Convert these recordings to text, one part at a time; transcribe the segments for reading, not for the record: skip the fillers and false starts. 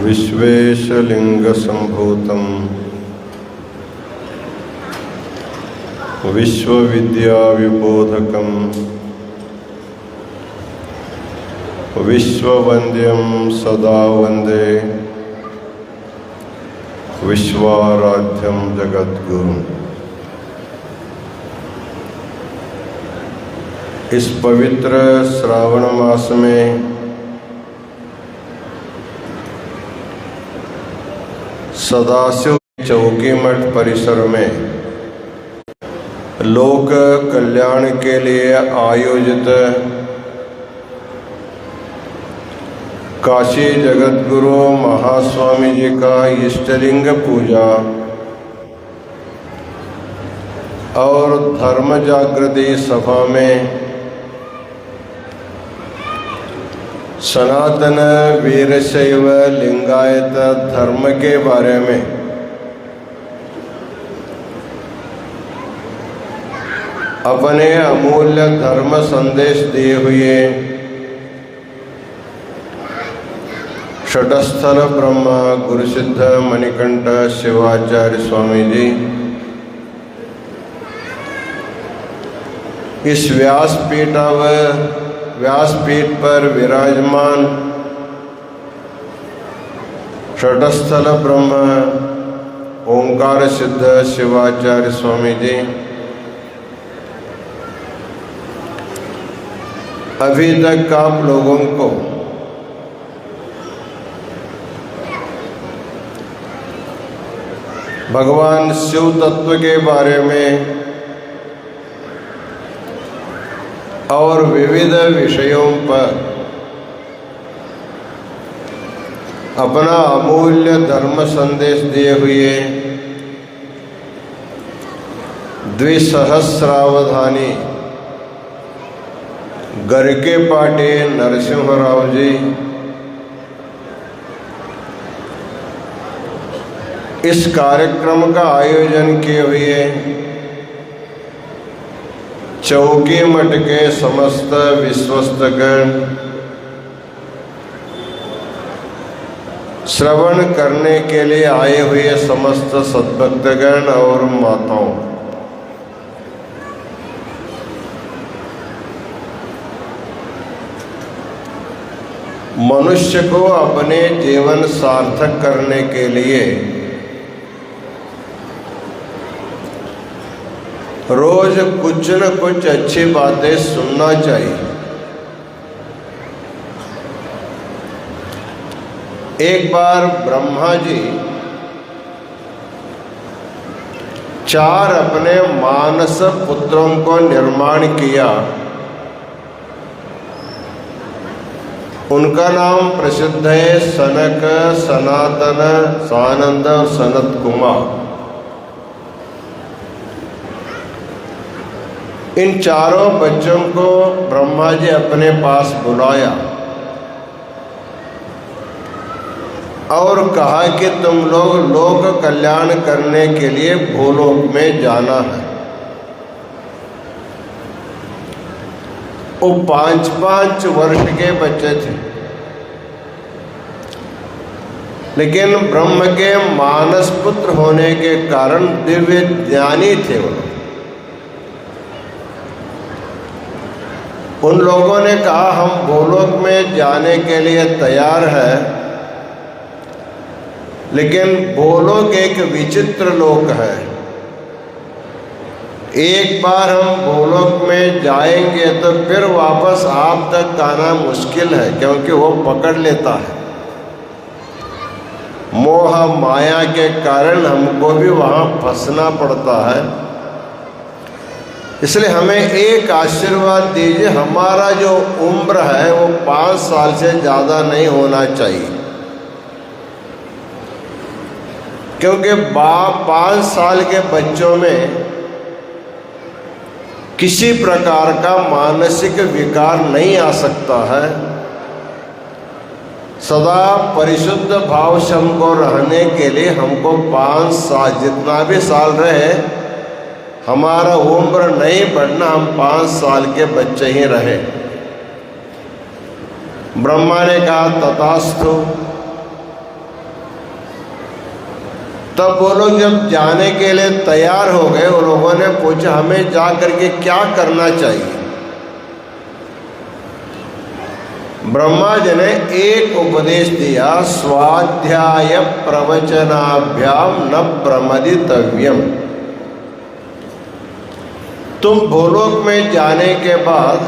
विश्वेशलिंगसंभूतं विश्वविद्याविबोधकं विश्ववन्द्यं सदा वन्दे विश्वाराध्यं जगद्गुरुम्। इस पवित्र श्रावण मास में सदाशिव चौकी मठ परिसर में लोक कल्याण के लिए आयोजित काशी जगद्गुरु महास्वामी जी का इष्टलिंग पूजा और धर्म जागृति सभा में सनातन वीरशैव लिंगायत धर्म के बारे में अपने अमूल्य धर्म संदेश दिए हुए षटस्थल ब्रह्म गुरुसिद्ध मणिकंठ शिवाचार्य स्वामी जी इस व्यासपीठ पर विराजमान षटस्थल ब्रह्म ओंकार सिद्ध शिवाचार्य स्वामी जी अभी तक आप लोगों को भगवान शिव तत्व के बारे में और विविध विषयों पर अपना अमूल्य धर्म संदेश दिए हुए द्विसहस्रावधानी गरके पाटे नरसिंहराव जी इस कार्यक्रम का आयोजन किए हुए चौकी मठ के समस्त विश्वस्तगण, श्रवण करने के लिए आए हुए समस्त सद्भक्तगण और माताओं, मनुष्य को अपने जीवन सार्थक करने के लिए रोज कुछ न कुछ अच्छी बातें सुनना चाहिए। एक बार ब्रह्मा जी 4 अपने मानस पुत्रों को निर्माण किया। उनका नाम प्रसिद्ध है सनक, सनातन, सानंद और सनत कुमार। इन चारों बच्चों को ब्रह्मा जी अपने पास बुलाया और कहा कि तुम लोग लोक कल्याण करने के लिए भूलोक में जाना है। वो 5-5 वर्ष के बच्चे थे, लेकिन ब्रह्म के मानस पुत्र होने के कारण दिव्य ज्ञानी थे वो। उन लोगों ने कहा हम भूलोक में जाने के लिए तैयार है, लेकिन भूलोक एक विचित्र लोक है। एक बार हम भूलोक में जाएंगे तो फिर वापस आप तक आना मुश्किल है, क्योंकि वो पकड़ लेता है। मोह माया के कारण हमको भी वहाँ फंसना पड़ता है। इसलिए हमें एक आशीर्वाद दीजिए, हमारा जो उम्र है वो 5 साल से ज़्यादा नहीं होना चाहिए, क्योंकि 5 साल के बच्चों में किसी प्रकार का मानसिक विकार नहीं आ सकता है। सदा परिशुद्ध भाव से हमको रहने के लिए हमको 5 साल, जितना भी साल रहे, हमारा उम्र नहीं बढ़ना, हम 5 साल के बच्चे ही रहे। ब्रह्मा ने कहा तथास्तु। तब वो लोग जब जाने के लिए तैयार हो गए, उन लोगों ने पूछा हमें जा करके क्या करना चाहिए। ब्रह्मा जी ने एक उपदेश दिया, स्वाध्याय प्रवचनाभ्याम न प्रमदितव्यम। तुम भूलोक में जाने के बाद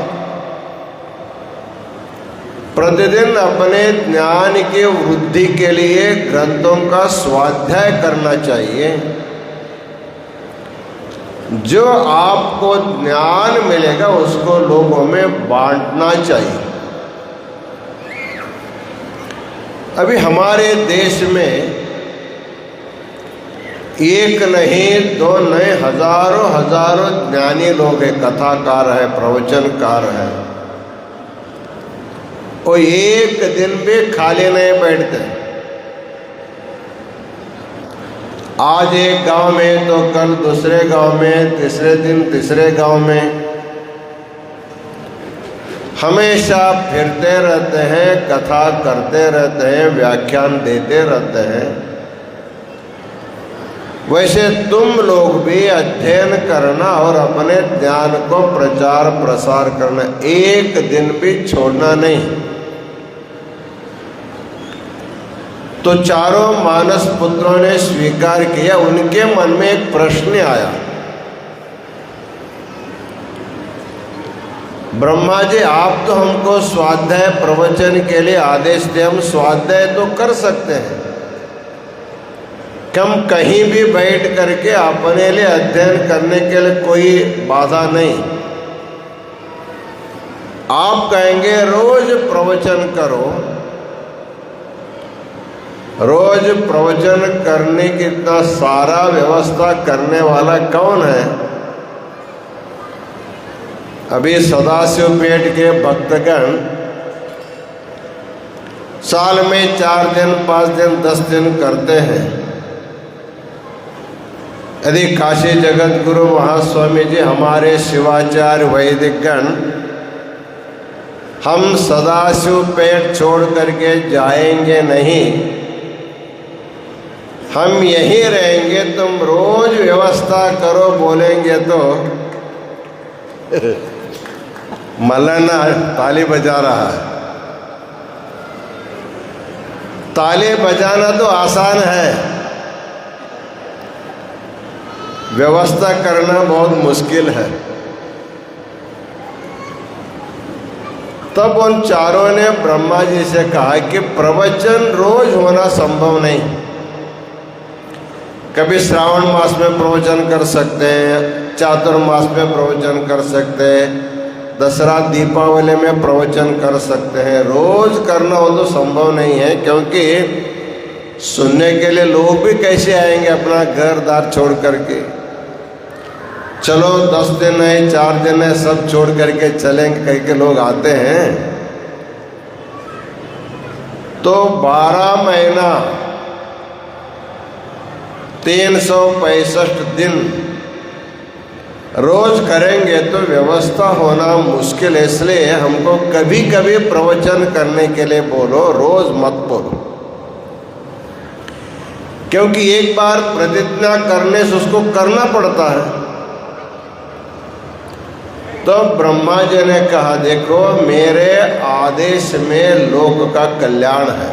प्रतिदिन अपने ज्ञान की वृद्धि के लिए ग्रंथों का स्वाध्याय करना चाहिए। जो आपको ज्ञान मिलेगा उसको लोगों में बांटना चाहिए। अभी हमारे देश में एक नहीं, दो नहीं, हजारों हजारों ज्ञानी लोग हैं, कथाकार है, प्रवचनकार है। वो एक दिन भी खाली नहीं बैठते। आज एक गांव में तो कल दूसरे गांव में, तीसरे दिन तीसरे गांव में, हमेशा फिरते रहते हैं, कथा करते रहते हैं, व्याख्यान देते रहते हैं। वैसे तुम लोग भी अध्ययन करना और अपने ज्ञान को प्रचार प्रसार करना, एक दिन भी छोड़ना नहीं। तो चारों मानस पुत्रों ने स्वीकार किया। उनके मन में एक प्रश्न आया, ब्रह्मा जी आप तो हमको स्वाध्याय प्रवचन के लिए आदेश दे, हम स्वाध्याय तो कर सकते हैं, हम कहीं भी बैठ करके अपने लिए अध्ययन करने के लिए कोई बाधा नहीं। आप कहेंगे रोज प्रवचन करो, रोज प्रवचन करने की इतना सारा व्यवस्था करने वाला कौन है? अभी सदाशिव पेट के भक्तगण साल में 4 दिन, 5 दिन, 10 दिन करते हैं। यदि काशी जगत गुरु महास्वामी जी, हमारे शिवाचार्य वैदिक गण, हम सदाशिव पेट छोड़ करके जाएंगे नहीं, हम यहीं रहेंगे, तुम रोज व्यवस्था करो बोलेंगे तो मौलाना ताली बजा रहा है। ताली बजाना तो आसान है, व्यवस्था करना बहुत मुश्किल है। तब उन चारों ने ब्रह्मा जी से कहा कि प्रवचन रोज होना संभव नहीं। कभी श्रावण मास में प्रवचन कर सकते हैं, चातुर्मास में प्रवचन कर सकते हैं, दसरा दीपावली में प्रवचन कर सकते हैं। रोज करना हो तो संभव नहीं है, क्योंकि सुनने के लिए लोग भी कैसे आएंगे अपना घर दार छोड़ करके। चलो 10 दिन है, 4 दिन है, सब छोड़ करके चलेंगे कह के लोग आते हैं। तो 12 महीना 365 दिन रोज करेंगे तो व्यवस्था होना मुश्किल है। इसलिए हमको कभी कभी प्रवचन करने के लिए बोलो, रोज मत बोलो, क्योंकि एक बार प्रतिज्ञा करने से उसको करना पड़ता है। तो ब्रह्मा जी ने कहा देखो, मेरे आदेश में लोक का कल्याण है।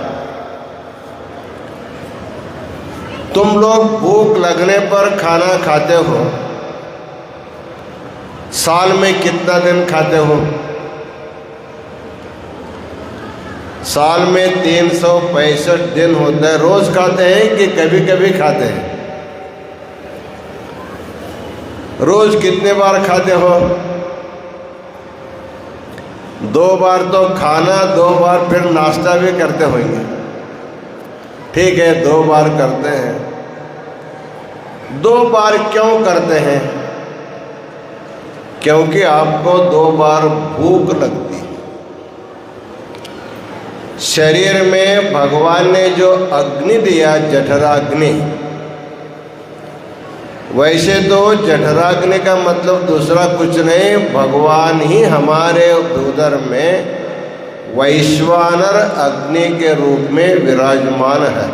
तुम लोग भूख लगने पर खाना खाते हो, साल में कितना दिन खाते हो? साल में 365 दिन होता है। रोज खाते हैं कि कभी कभी खाते हैं? रोज कितने बार खाते हो? 2 बार तो खाना, 2 बार फिर नाश्ता भी करते होंगे। ठीक है, 2 बार करते हैं। 2 बार क्यों करते हैं? क्योंकि आपको 2 बार भूख लगती है। शरीर में भगवान ने जो अग्नि दिया, जठराग्नि, वैसे तो जठराग्नि का मतलब दूसरा कुछ नहीं, भगवान ही हमारे उदर में वैश्वानर अग्नि के रूप में विराजमान है।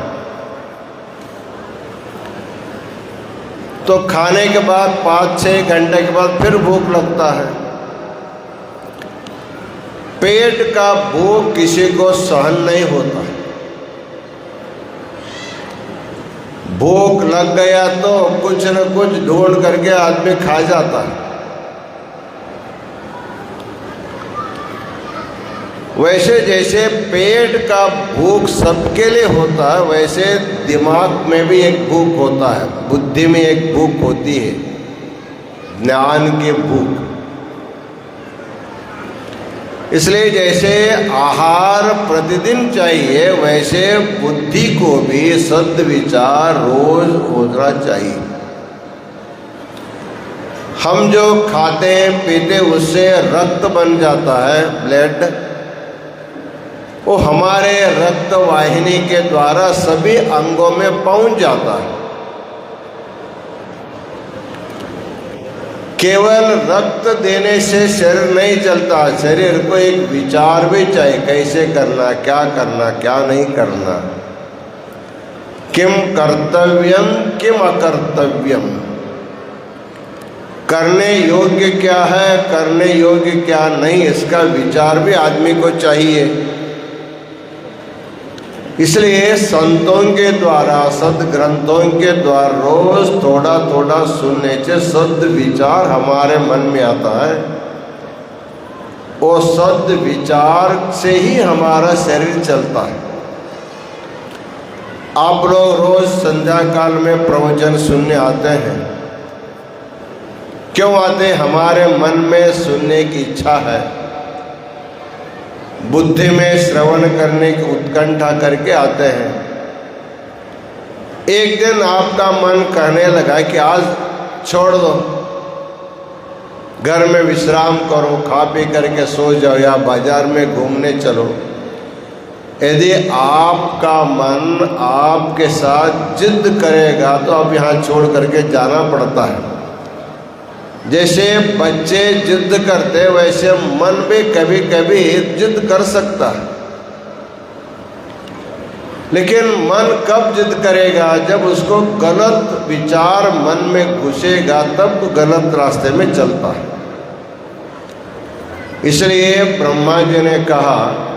तो खाने के बाद 5-6 घंटे के बाद फिर भूख लगता है। पेट का भूख किसी को सहन नहीं होता। भूख लग गया तो कुछ न कुछ ढूंढ करके आदमी खा जाता है। वैसे जैसे पेट का भूख सबके लिए होता है, वैसे दिमाग में भी एक भूख होता है, बुद्धि में एक भूख होती है, ज्ञान की भूख। इसलिए जैसे आहार प्रतिदिन चाहिए, वैसे बुद्धि को भी सद्विचार रोज होना चाहिए। हम जो खाते पीते उससे रक्त बन जाता है, ब्लड, वो हमारे रक्त वाहिनी के द्वारा सभी अंगों में पहुंच जाता है। केवल रक्त देने से शरीर नहीं चलता, शरीर को एक विचार भी चाहिए, कैसे करना, क्या नहीं करना, किम कर्तव्यम किम अकर्तव्यम, करने योग्य क्या है, करने योग्य क्या नहीं, इसका विचार भी आदमी को चाहिए। इसलिए संतों के द्वारा, सद्ग्रंथों के द्वारा रोज थोड़ा थोड़ा सुनने से सद विचार हमारे मन में आता है। वो सद विचार से ही हमारा शरीर चलता है। आप लोग रोज संध्या काल में प्रवचन सुनने आते हैं, क्यों आते हैं? हमारे मन में सुनने की इच्छा है, बुद्धि में श्रवण करने की उत्कंठा करके आते हैं। एक दिन आपका मन कहने लगा कि आज छोड़ दो, घर में विश्राम करो, खा पी करके सो जाओ या बाजार में घूमने चलो। यदि आपका मन आपके साथ जिद करेगा तो अब यहाँ छोड़ करके जाना पड़ता है। जैसे बच्चे जिद करते वैसे मन भी कभी कभी जिद कर सकता है, लेकिन मन कब जिद करेगा? जब उसको गलत विचार मन में घुसेगा, तब गलत रास्ते में चलता है। इसलिए ब्रह्मा जी ने कहा,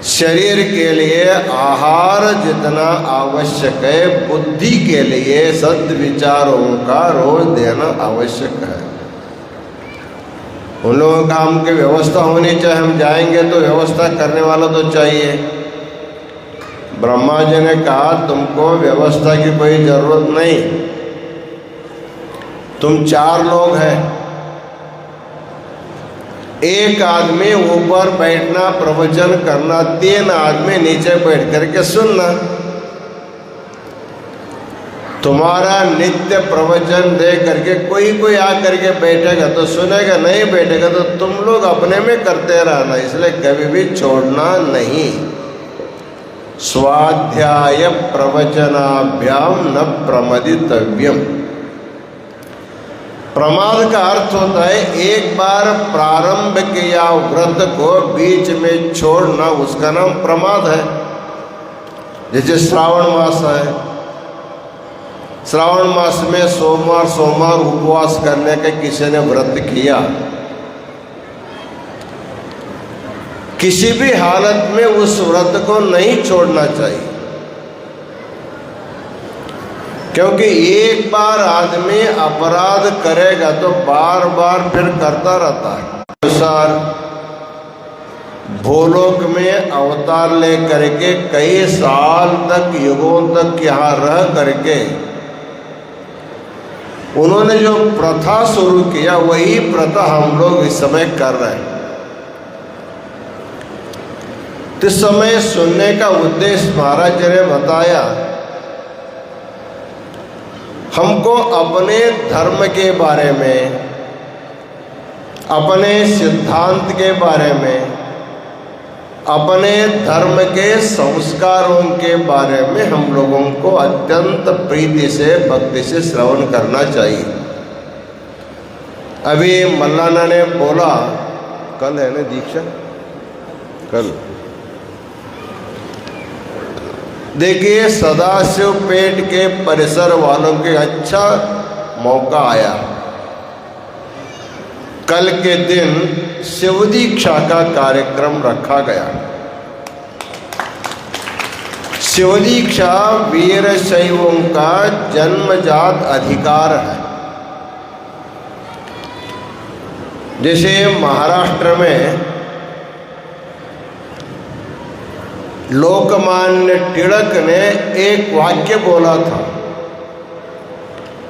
शरीर के लिए आहार जितना आवश्यक है, बुद्धि के लिए सद्विचारों का रोज देना आवश्यक है। उन लोगों का काम की व्यवस्था होनी चाहिए। हम जाएंगे तो व्यवस्था करने वाला तो चाहिए। ब्रह्मा जी ने कहा, तुमको व्यवस्था की कोई जरूरत नहीं, तुम 4 लोग हैं, एक आदमी ऊपर बैठना प्रवचन करना, 3 आदमी नीचे बैठ करके सुनना। तुम्हारा नित्य प्रवचन दे करके कोई आ करके बैठेगा तो सुनेगा, नहीं बैठेगा तो तुम लोग अपने में करते रहना। इसलिए कभी भी छोड़ना नहीं। स्वाध्याय प्रवचनाभ्याम न प्रमदितव्यम। प्रमाद का अर्थ होता है एक बार प्रारंभ किया व्रत को बीच में छोड़ना, उसका नाम प्रमाद है। जैसे श्रावण मास है, श्रावण मास में सोमवार उपवास करने का किसी ने व्रत किया, किसी भी हालत में उस व्रत को नहीं छोड़ना चाहिए, क्योंकि एक बार आदमी अपराध करेगा तो बार बार फिर करता रहता है। अनुसार भूलोक में अवतार ले करके कई साल तक, युगों तक यहाँ रह करके उन्होंने जो प्रथा शुरू किया, वही प्रथा हम लोग इस समय कर रहे हैं। तो इस समय सुनने का उद्देश्य महाराज जी ने बताया, हमको अपने धर्म के बारे में, अपने सिद्धांत के बारे में, अपने धर्म के संस्कारों के बारे में हम लोगों को अत्यंत प्रीति से, भक्ति से श्रवण करना चाहिए। अभी मल्लाना ने बोला, कल है ना दीक्षा, कल देखिए सदाशिव पेट के परिसर वालों के अच्छा मौका आया। कल के दिन शिव दीक्षा का कार्यक्रम रखा गया। शिव दीक्षा वीर शैवों का जन्मजात अधिकार है। जैसे महाराष्ट्र में लोकमान्य टिळक ने एक वाक्य बोला था,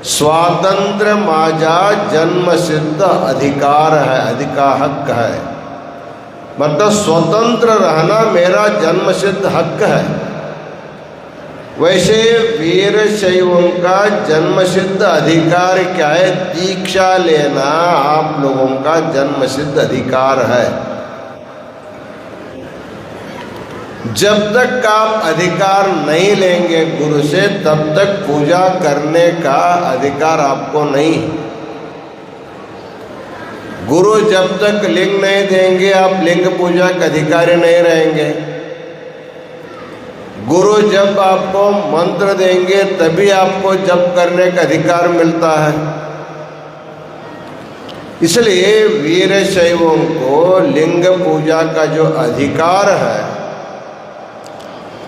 स्वातंत्र्य माझा जन्मसिद्ध अधिकार है, अधिकार हक है। मतलब स्वतंत्र रहना मेरा जन्मसिद्ध हक है। वैसे वीर शैवों का जन्मसिद्ध अधिकार क्या है? दीक्षा लेना आप लोगों का जन्मसिद्ध अधिकार है। जब तक आप अधिकार नहीं लेंगे गुरु से, तब तक पूजा करने का अधिकार आपको नहीं। गुरु जब तक लिंग नहीं देंगे, आप लिंग पूजा के अधिकारी नहीं रहेंगे। गुरु जब आपको मंत्र देंगे तभी आपको जप करने का अधिकार मिलता है। इसलिए वीर शैवों को लिंग पूजा का जो अधिकार है,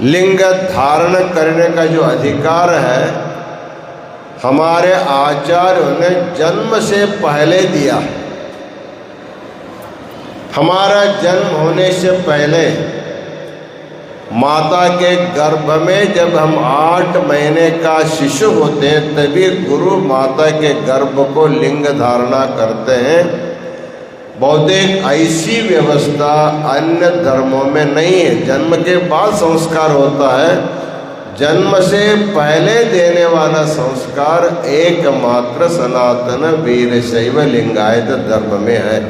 लिंग धारण करने का जो अधिकार है, हमारे आचार्यों ने जन्म से पहले दिया। हमारा जन्म होने से पहले माता के गर्भ में जब हम 8 महीने का शिशु होते हैं, तभी गुरु माता के गर्भ को लिंग धारणा करते हैं। बौद्धिक ऐसी व्यवस्था अन्य धर्मों में नहीं है। जन्म के बाद संस्कार होता है, जन्म से पहले देने वाला संस्कार एकमात्र सनातन वीरशैव लिंगायत धर्म में है।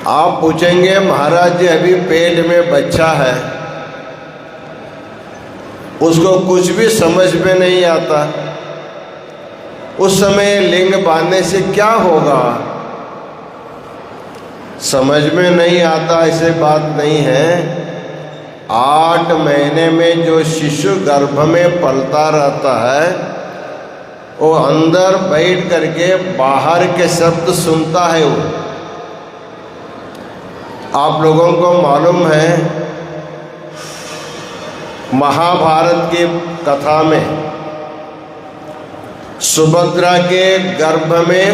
आप पूछेंगे महाराज जी अभी पेट में बच्चा है, उसको कुछ भी समझ में नहीं आता, उस समय लिंग बांधने से क्या होगा? समझ में नहीं आता ऐसे बात नहीं है। 8 महीने में जो शिशु गर्भ में पलता रहता है, वो अंदर बैठ करके बाहर के शब्द सुनता है। वो आप लोगों को मालूम है, महाभारत की कथा में सुभद्रा के गर्भ में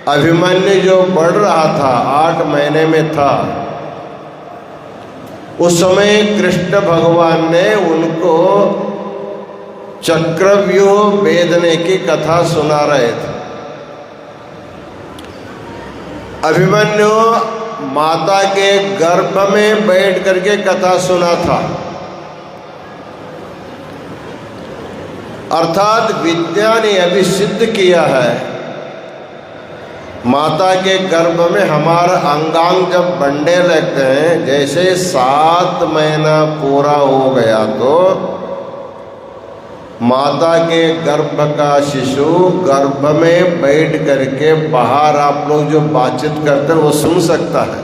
अभिमन्यु जो बढ़ रहा था, 8 महीने में था, उस समय कृष्ण भगवान ने उनको चक्रव्यूह भेदने की कथा सुना रहे थे। अभिमन्यु माता के गर्भ में बैठ करके कथा सुना था। अर्थात विद्या ने अभी सिद्ध किया है, माता के गर्भ में हमारा अंगांग जब बढ़ने लगते हैं, जैसे 7 महीना पूरा हो गया तो माता के गर्भ का शिशु गर्भ में बैठ करके बाहर आप लोग जो बातचीत करते हैं वो सुन सकता है।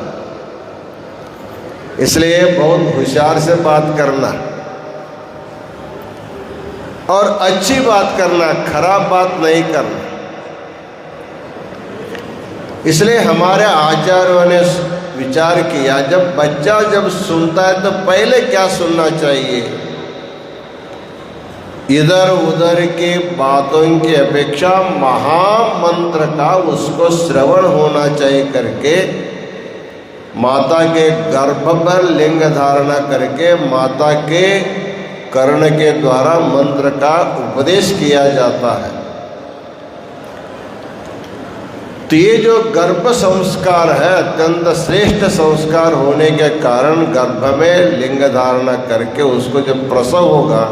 इसलिए बहुत होशियार से बात करना और अच्छी बात करना, खराब बात नहीं करना। इसलिए हमारे आचार्यों ने विचार किया, जब बच्चा जब सुनता है तो पहले क्या सुनना चाहिए? इधर उधर की बातों की अपेक्षा महामंत्र का उसको श्रवण होना चाहिए करके माता के गर्भ पर लिंग धारणा करके माता के कर्ण के द्वारा मंत्र का उपदेश किया जाता है। तो ये जो गर्भ संस्कार है अत्यंत श्रेष्ठ संस्कार होने के कारण गर्भ में लिंग धारणा करके उसको जब प्रसव होगा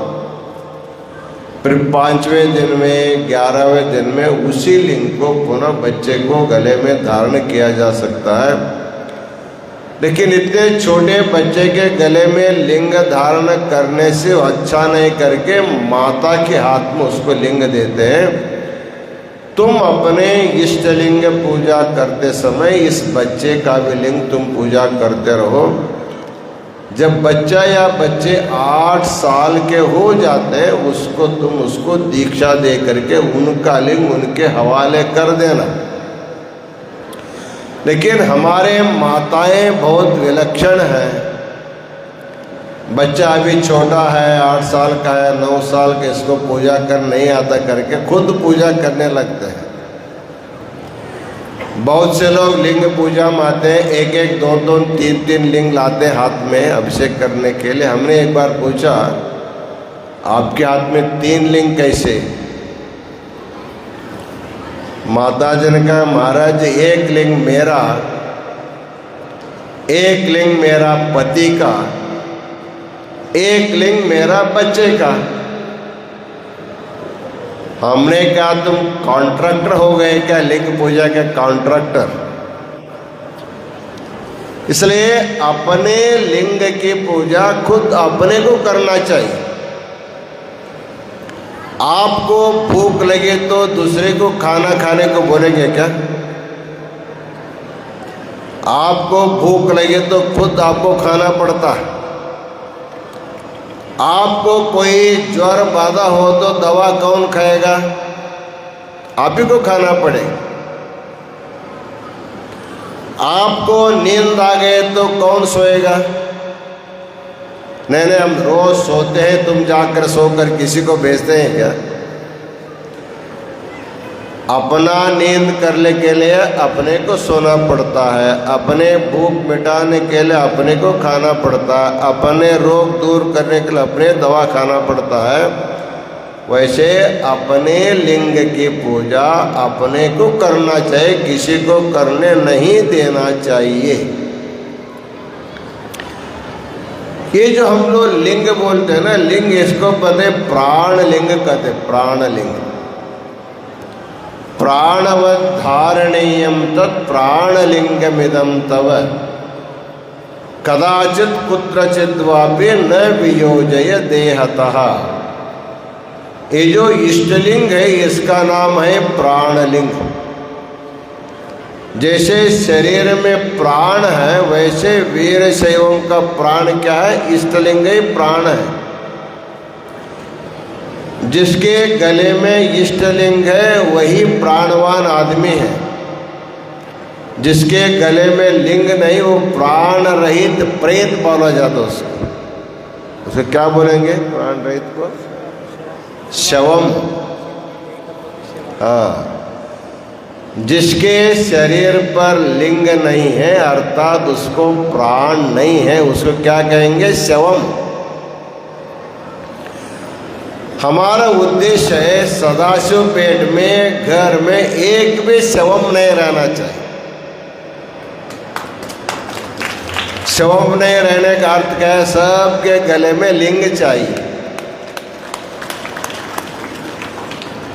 फिर 5वें दिन में 11वें दिन में उसी लिंग को पुनः बच्चे को गले में धारण किया जा सकता है। लेकिन इतने छोटे बच्चे के गले में लिंग धारण करने से अच्छा नहीं करके माता के हाथ में उसको लिंग देते हैं। तुम अपने इष्ट लिंग पूजा करते समय इस बच्चे का भी लिंग तुम पूजा करते रहो। जब बच्चा या बच्चे 8 साल के हो जाते हैं तुम उसको दीक्षा दे करके उनका लिंग उनके हवाले कर देना। लेकिन हमारे माताएं बहुत विलक्षण हैं। बच्चा अभी छोटा है, 8 साल का है, 9 साल का, इसको पूजा कर नहीं आता करके खुद पूजा करने लगते हैं। बहुत से लोग लिंग पूजा में आते हैं, 1-1, 2-2, 3-3 लिंग लाते हाथ में अभिषेक करने के लिए। हमने एक बार पूछा, आपके हाथ में 3 लिंग कैसे? माता जी ने कहा, महाराज 1 लिंग मेरा, 1 लिंग मेरा पति का, 1 लिंग मेरा बच्चे का। हमने कहा तुम कॉन्ट्रैक्टर हो गए क्या, लिंग पूजा के कॉन्ट्रैक्टर? इसलिए अपने लिंग की पूजा खुद अपने को करना चाहिए। आपको भूख लगे तो दूसरे को खाना खाने को बोलेंगे क्या? आपको भूख लगे तो खुद आपको खाना पड़ता है। आपको कोई ज्वर बाधा हो तो दवा कौन खाएगा? आप ही को खाना पड़ेगा। आपको नींद आ गए तो कौन सोएगा? नहीं, हम रोज सोते हैं, तुम जाकर सोकर किसी को भेजते हैं क्या? अपना नींद करने के लिए अपने को सोना पड़ता है, अपने भूख मिटाने के लिए अपने को खाना पड़ता है, अपने रोग दूर करने के लिए अपने दवा खाना पड़ता है। वैसे अपने लिंग की पूजा अपने को करना चाहिए, किसी को करने नहीं देना चाहिए। ये जो हम लोग लिंग बोलते हैं ना, लिंग इसको पते प्राण लिंग कहते, प्राण लिंग। प्राणवत् धारणीयं तत् प्राणलिंगमिदं तव कदाचित् कुत्रचित् वापि न वियोजय देहतः। ये जो इष्टलिंग है इसका नाम है प्राणलिंग। जैसे शरीर में प्राण है वैसे वीर शैवों का प्राण क्या है? इष्टलिंग ही प्राण है। जिसके गले में इष्टलिंग है वही प्राणवान आदमी है। जिसके गले में लिंग नहीं वो प्राण रहित प्रेत बोला जाता है उसको। उसे क्या बोलेंगे प्राण रहित को? शवम। हाँ, जिसके शरीर पर लिंग नहीं है अर्थात उसको प्राण नहीं है, उसको क्या कहेंगे? शवम। हमारा उद्देश्य है सदाशिव पेट में घर में एक भी शवम नहीं रहना चाहिए। शवम नहीं रहने का अर्थ क्या है? सबके गले में लिंग चाहिए।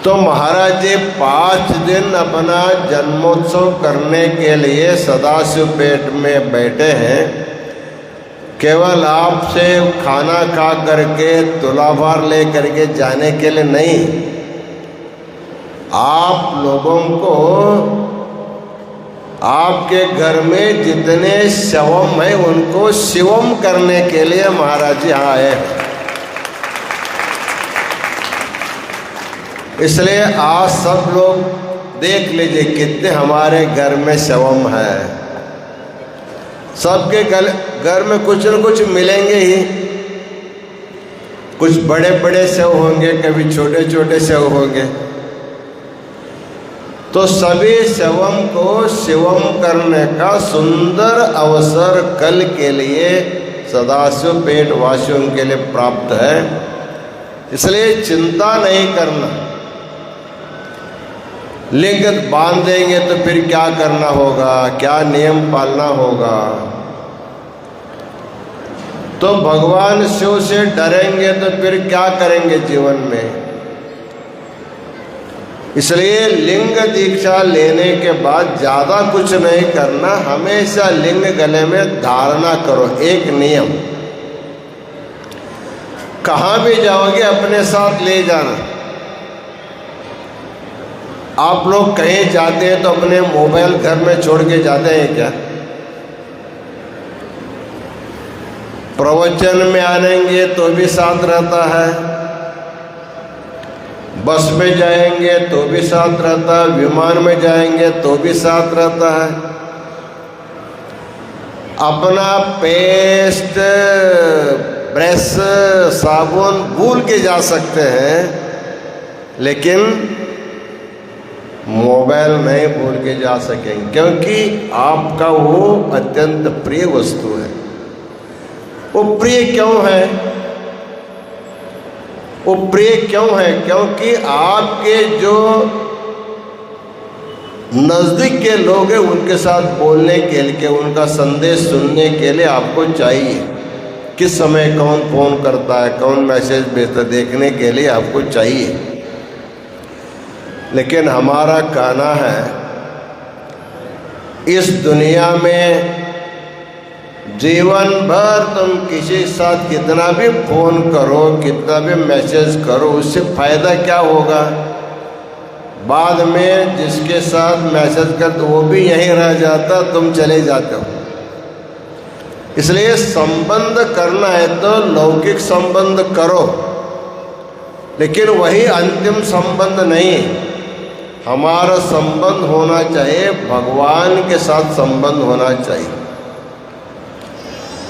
तो महाराज जी 5 दिन अपना जन्मोत्सव करने के लिए सदाशिव पेट में बैठे हैं। केवल आपसे खाना खा करके तुलाभार ले करके जाने के लिए नहीं, आप लोगों को आपके घर में जितने शवम है उनको शिवम करने के लिए महाराज जी यहाँ आए। इसलिए आज सब लोग देख लीजिए कितने हमारे घर में शवम है। सबके घर में कुछ न कुछ मिलेंगे ही। कुछ बड़े बड़े शव होंगे, कभी छोटे छोटे शव होंगे। तो सभी शवम को शिवम करने का सुंदर अवसर कल के लिए सदाशिव पेट वासियों के लिए प्राप्त है। इसलिए चिंता नहीं करना। लिंग बांध देंगे तो फिर क्या करना होगा, क्या नियम पालना होगा? तो भगवान शिव से डरेंगे तो फिर क्या करेंगे जीवन में? इसलिए लिंग दीक्षा लेने के बाद ज़्यादा कुछ नहीं करना, हमेशा लिंग गले में धारणा करो। एक नियम, कहाँ भी जाओगे अपने साथ ले जाना। आप लोग कहीं जाते हैं तो अपने मोबाइल घर में छोड़ के जाते हैं क्या? प्रवचन में आएंगे तो भी साथ रहता है, बस में जाएंगे तो भी साथ रहता है, विमान में जाएंगे तो भी साथ रहता है। अपना पेस्ट, ब्रश, साबुन भूल के जा सकते हैं, लेकिन मोबाइल नहीं भूल के जा सकेंगे, क्योंकि आपका वो अत्यंत प्रिय वस्तु है। वो प्रिय क्यों है? वो प्रिय क्यों है? क्योंकि आपके जो नज़दीक के लोग हैं उनके साथ बोलने के लिए, उनका संदेश सुनने के लिए आपको चाहिए। किस समय कौन फ़ोन करता है, कौन मैसेज भेजता है, देखने के लिए आपको चाहिए। लेकिन हमारा कहना है, इस दुनिया में जीवन भर तुम किसी के साथ कितना भी फ़ोन करो, कितना भी मैसेज करो, उससे फ़ायदा क्या होगा? बाद में जिसके साथ मैसेज करते वो भी यहीं रह जाता, तुम चले जाते हो। इसलिए संबंध करना है तो लौकिक संबंध करो, लेकिन वही अंतिम संबंध नहीं। हमारा संबंध होना चाहिए, भगवान के साथ संबंध होना चाहिए।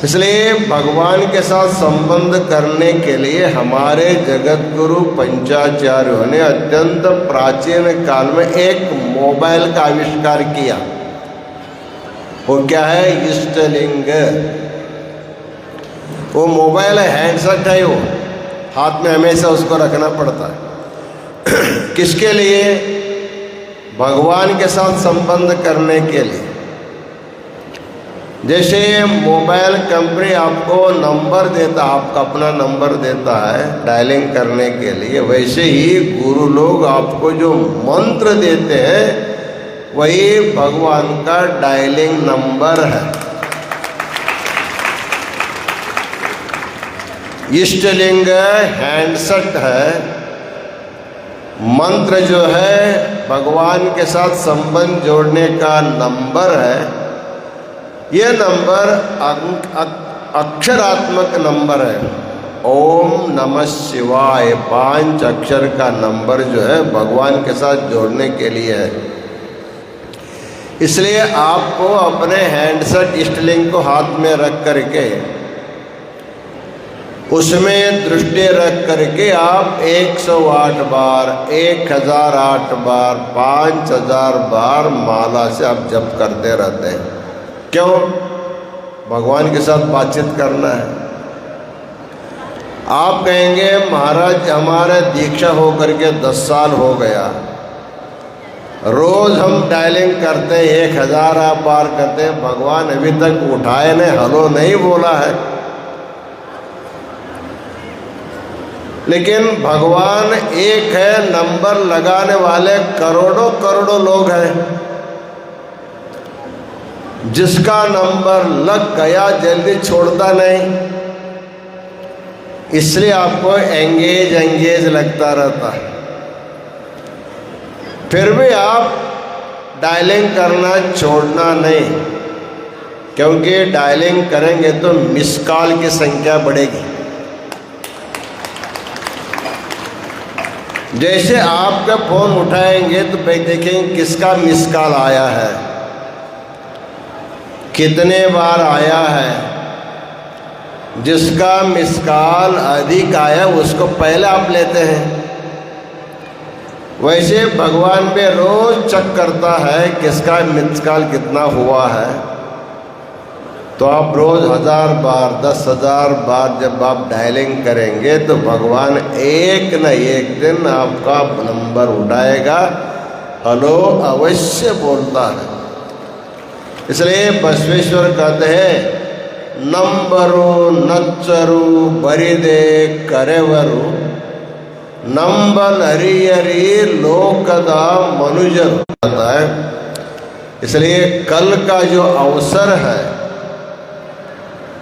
इसलिए भगवान के साथ संबंध करने के लिए हमारे जगत गुरु पंचाचार्यों ने अत्यंत प्राचीन काल में एक मोबाइल का आविष्कार किया। वो क्या है? इष्टलिंग। वो मोबाइल है, हैंडसेट है, वो हाथ में हमेशा उसको रखना पड़ता है। किसके लिए? भगवान के साथ संबंध करने के लिए। जैसे मोबाइल कंपनी आपको नंबर देता, आपका अपना नंबर देता है डायलिंग करने के लिए, वैसे ही गुरु लोग आपको जो मंत्र देते हैं वही भगवान का डायलिंग नंबर है। इष्टलिंग हैंडसेट है, मंत्र जो है भगवान के साथ संबंध जोड़ने का नंबर है। यह नंबर अक्षरात्मक नंबर है। ओम नमः शिवाय 5 अक्षर का नंबर जो है भगवान के साथ जोड़ने के लिए है। इसलिए आपको अपने हैंडसेट इष्टलिंग को हाथ में रख करके उसमें दृष्टि रख करके आप 108 बार, 1008 बार, 5000 बार माला से आप जप करते रहते हैं। क्यों? भगवान के साथ बातचीत करना है। आप कहेंगे महाराज हमारा दीक्षा होकर के 10 साल हो गया, रोज हम डायलिंग करते 1000 बार करते हैं, भगवान अभी तक उठाए नहीं, हलो नहीं बोला है। लेकिन भगवान एक है, नंबर लगाने वाले करोड़ों करोड़ों लोग हैं। जिसका नंबर लग गया जल्दी छोड़ता नहीं, इसलिए आपको एंगेज लगता रहता है। फिर भी आप डायलिंग करना छोड़ना नहीं, क्योंकि डायलिंग करेंगे तो मिस कॉल की संख्या बढ़ेगी। जैसे आपका फ़ोन उठाएंगे तो देखेंगे किसका मिस कॉल आया है, कितने बार आया है। जिसका मिस कॉल अधिक आया उसको पहले आप लेते हैं। वैसे भगवान पे रोज चेक करता है किसका मिस कॉल कितना हुआ है। तो आप रोज 1000 बार, 10,000 बार जब आप डायलिंग करेंगे तो भगवान एक न एक दिन आपका नंबर उठाएगा, हेलो अवश्य बोलता है। इसलिए बसवेश्वर कहते हैं, नंबरू नच्चरू बरिदे करेवरू नंबल हरिहरी लोकदा मनुजर होता है। इसलिए कल का जो अवसर है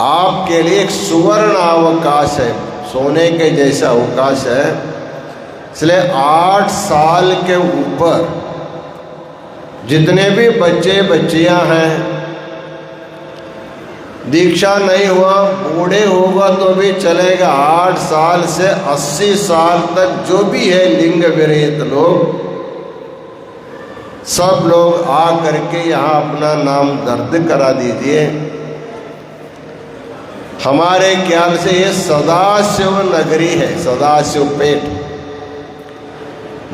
आपके लिए एक सुवर्ण अवकाश है, सोने के जैसा अवकाश है। इसलिए 8 साल के ऊपर जितने भी बच्चे बच्चियां हैं, दीक्षा नहीं हुआ, बूढ़े होगा तो भी चलेगा, 8 साल से 80 साल तक जो भी है लिंग विरहित लोग, सब लोग आ करके यहाँ अपना नाम दर्ज करा दीजिए। हमारे ख्याल से ये सदाशिव नगरी है, सदाशिव पेट।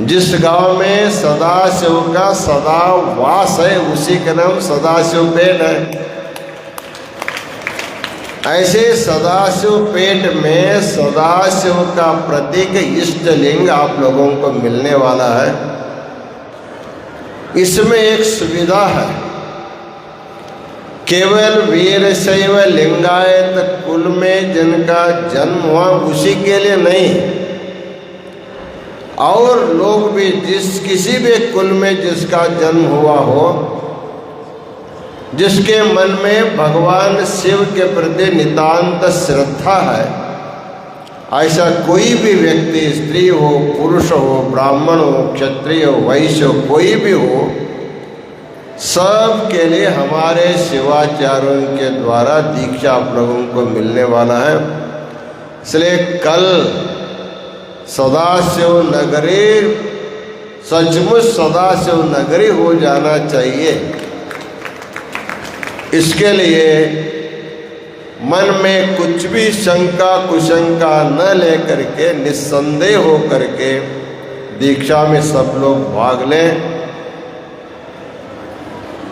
जिस गांव में सदाशिव का सदा वास है उसी का नाम सदाशिव पेट है। ऐसे सदाशिव पेट में सदाशिव का प्रतीक इष्टलिंग आप लोगों को मिलने वाला है। इसमें एक सुविधा है, केवल वीरशैव लिंगायत कुल में जिनका जन्म हुआ उसी के लिए नहीं, और लोग भी किसी भी कुल में जिसका जन्म हुआ हो, जिसके मन में भगवान शिव के प्रति नितांत श्रद्धा है, ऐसा कोई भी व्यक्ति, स्त्री हो, पुरुष हो, ब्राह्मण हो, क्षत्रिय हो, वैश्य हो, कोई भी हो, सब के लिए हमारे शिवाचार्यों के द्वारा दीक्षा आप लोगों को मिलने वाला है। इसलिए कल सदाशिव नगरी सचमुच सदाशिव नगरी हो जाना चाहिए। इसके लिए मन में कुछ भी शंका कुशंका न लेकर के निस्संदेह हो करके दीक्षा में सब लोग भाग लें।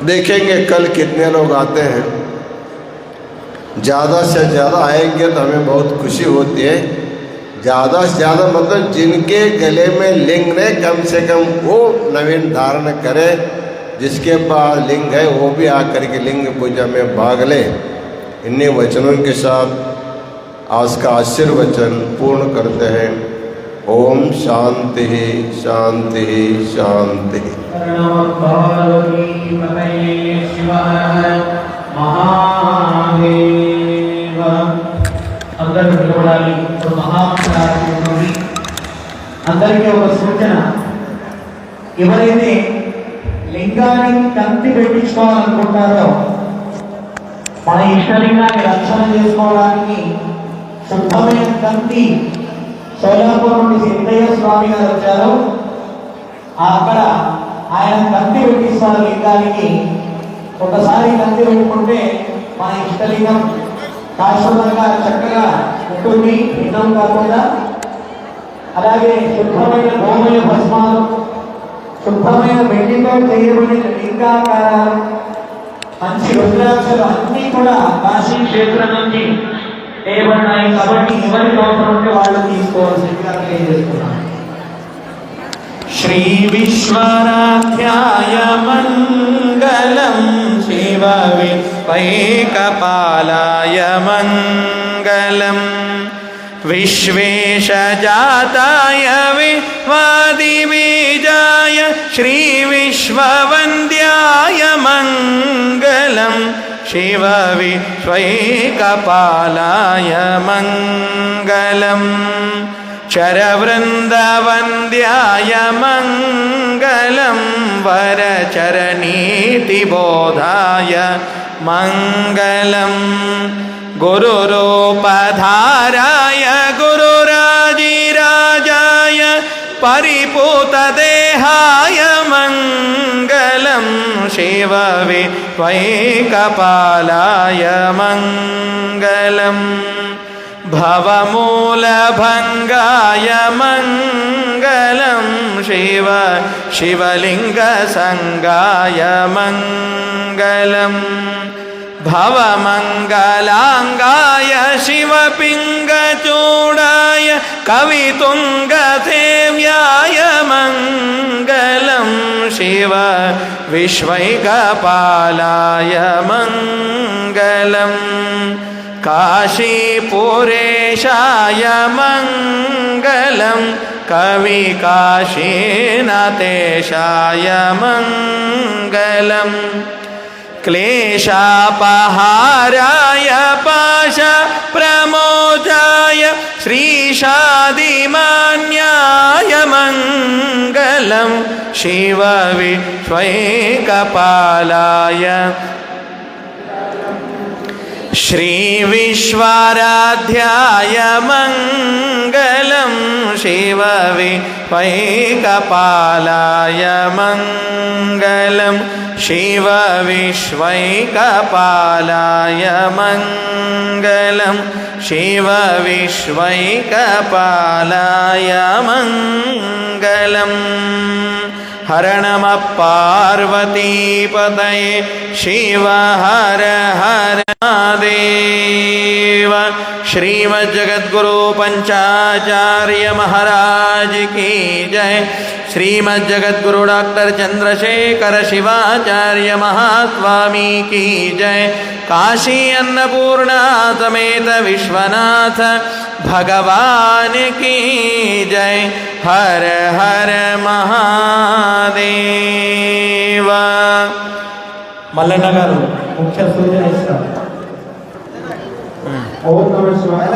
देखेंगे कल कितने लोग आते हैं। ज़्यादा से ज़्यादा आएंगे तो हमें बहुत खुशी होती है। ज़्यादा से ज़्यादा मतलब जिनके गले में लिंग ने कम से कम वो नवीन धारण करे, जिसके पास लिंग है वो भी आकर के लिंग पूजा में भाग ले। इन्हीं वचनों के साथ आज का आशीर्वचन पूर्ण करते हैं। ओम शांति शांति शांति। అందరికీ ఒక సూచన, ఎవరైతే లింగానికి కంతి పెట్టించుకోవాలనుకుంటారో మన ఇష్టలింగాన్ని రక్షణ చేసుకోవడానికి శుద్ధమైన కంతి సోలాపూర్ నుండి సిద్ధయ్య స్వామి గారు వచ్చారు. అక్కడ ఆయన కంతి పెట్టిస్తారు లింగానికి. ఒకసారి కంతి పెట్టుకుంటే మన ఇష్టలింగం శాశ్వతంగా చక్కగా ఉంటుంది, భిన్నం కాకుండా. అలాగే శుద్ధమైన గోమయ భస్మాలు, శుద్ధమైన వెండితో చేయబడిన లింగాకారాలు, మంచి రుద్రాక్షలు అన్నీ కూడా కాశీ క్షేత్రం నుంచి చేయబడినాయి. కాబట్టి ఎవరికి అవసరం ఉంటే వాళ్ళు తీసుకోవాల్సిందిగా తెలియజేస్తున్నాను. శ్రీ విశ్వనాథ్యాయ మంగళం, శివ విశ్వైకపాలాయ మంగళం, विश्वेशजाताय विश्वादिबीजाय श्री विश्ववन्द्याय मङ्गलं, शिव विश्वैकपालाय मङ्गलं, चरवृन्दवन्द्याय मङ्गलं, वरचरणीतिबोधाय मङ्गलं, गुरुरूपधाराय गुरुराजिराजाय परिपूतदेहाय मङ्गलं, शिव विश्वैकपालाय मङ्गलं, भवमूलभङ्गाय मङ्गलं, शिव शिवलिङ्गसङ्गाय मङ्गलं, भवमङ्गलाङ्गाय शिवपिङ्गचूडाय कवितुङ्गसेव्याय मङ्गलं, शिव विश्वैकपालाय मङ्गलं, काशीपुरेशाय मङ्गलं, कविकाशीनतेशाय मङ्गलम् क्लेशापहाराय पाशप्रमोदाय श्रीशादिमान्याय मङ्गलं शिवविश्वैकपालाय श्रीविश्वाराध्याय मङ्गलं शिवविश्वैकपालाय मङ्गलं शिवविश्वैकपालाय मङ्गलं शिवविश्वैकपालाय मङ्गलम् हर नमः पार्वतीपतये शिव हर हर महादेव। श्रीमज्जगद्गुरु पंचाचार्य महाराज की जय। श्रीमज्जगद्गुरु डॉक्टर चंद्रशेखर शिवाचार्य महास्वामी की जय। काशी अन्नपूर्णा समेत विश्वनाथ भगवान की जय। हर हर महादेव। మల్లన్న గారు ముఖ్య సూచన ఇస్తారు. ఓం నమః శివాయ.